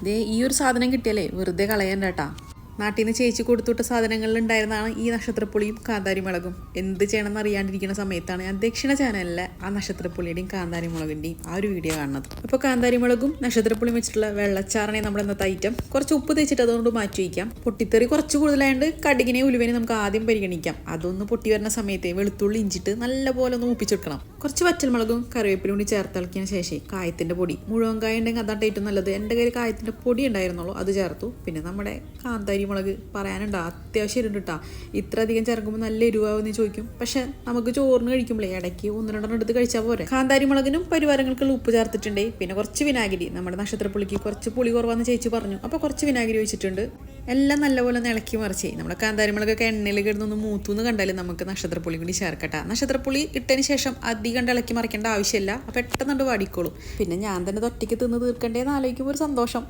ദേ ഈ ഒരു സാധനം കിട്ടിയാലേ വെറുതെ കളയണ്ട കേട്ടാ. നാട്ടിൽ നിന്ന് ചേച്ചി കൊടുത്തുവിട്ട സാധനങ്ങളിൽ ഉണ്ടായിരുന്നതാണ് ഈ നക്ഷത്രപ്പുളിയും കാന്താരി മുളകും. എന്ത് ചെയ്യണമെന്ന് അറിയാണ്ടിരിക്കുന്ന സമയത്താണ് ഞാൻ ദക്ഷിണ ചാനലിലെ ആ നക്ഷത്രപ്പുളിയുടെയും കാന്താരി മുളകിൻ്റെയും ആ ഒരു വീഡിയോ കാണുന്നത്. അപ്പോൾ കാന്താരി മുളകും നക്ഷത്രപ്പുളിയും വെച്ചിട്ടുള്ള വെള്ളച്ചാറിനെ നമ്മുടെ ഇന്നത്തെ ഐറ്റം. കുറച്ച് ഉപ്പ് തേച്ചിട്ട് അതുകൊണ്ട് മാറ്റി വയ്ക്കാം. പൊട്ടിത്തെറി കുറച്ച് കൂടുതലായതുകൊണ്ട് കടുകിനെ ഉലുവനെ നമുക്ക് ആദ്യം പരിഗണിക്കാം. അതൊന്ന് പൊട്ടി വരുന്ന സമയത്ത് വെളുത്തുള്ളി ഇഞ്ചിട്ട് നല്ലപോലെ ഒന്ന് മൂപ്പിച്ചെടുക്കണം. കുറച്ച് വറ്റൽമുളകും കറിവേപ്പിലും കൂടി ചേർത്തിളക്കിയതിന് ശേഷം കായത്തിൻ്റെ പൊടി, മുഴുവൻ കായ ഉണ്ടെങ്കിൽ അതാട്ട് ഏറ്റവും നല്ലത്. എൻ്റെ കയ്യിൽ കായത്തിൻ്റെ പൊടി ഉണ്ടായിരുന്നുള്ളൂ, അത് ചേർത്തു. പിന്നെ നമ്മുടെ കാന്താരി മുളക് പറയാനുണ്ടോ, അത്യാവശ്യം ഇരുണ്ടിട്ടാ. ഇത്ര അധികം ചേർക്കുമ്പോൾ നല്ല എരിവാകുമെന്ന് ചോദിക്കും. പക്ഷെ നമുക്ക് ചോറിന് കഴിക്കുമ്പോഴേ ഇടയ്ക്ക് ഒന്ന് രണ്ടെണ്ണം എടുത്ത് കഴിച്ചാൽ പോരെ. കാന്താരി മുളകിനും പരിവാരങ്ങൾക്കുള്ള ഉപ്പ് ചേർത്തിട്ടുണ്ട്. പിന്നെ കുറച്ച് വിനാഗിരി, നമ്മുടെ നക്ഷത്രപ്പുളിക്ക് കുറച്ച് പുളി കുറവാന്ന് ചേച്ചി പറഞ്ഞു, അപ്പോൾ കുറച്ച് വിനാഗിരി ഒഴിച്ചിട്ടുണ്ട്. എല്ലാം നല്ലപോലെ ഇളക്കി മറിച്ച് നമ്മുടെ കാന്താരി മുളകൊക്കെ എണ്ണയിൽ കിടന്നൊന്ന് മൂത്തുന്ന് കണ്ടാലും നമുക്ക് നക്ഷത്രപ്പുളി കൂടി ചേർക്കട്ടെ. നക്ഷത്രപ്പുളി ഇട്ടതിന് ശേഷം അധികം ഇളക്കി മറിക്കേണ്ട ആവശ്യമില്ല, പെട്ടെന്ന് വാടിക്കോളും. പിന്നെ ഞാൻ തന്നെ ഒറ്റയ്ക്ക് തിന്ന് തീർക്കണ്ടേന്ന് ആലോചിക്കുമ്പോൾ ഒരു സന്തോഷം.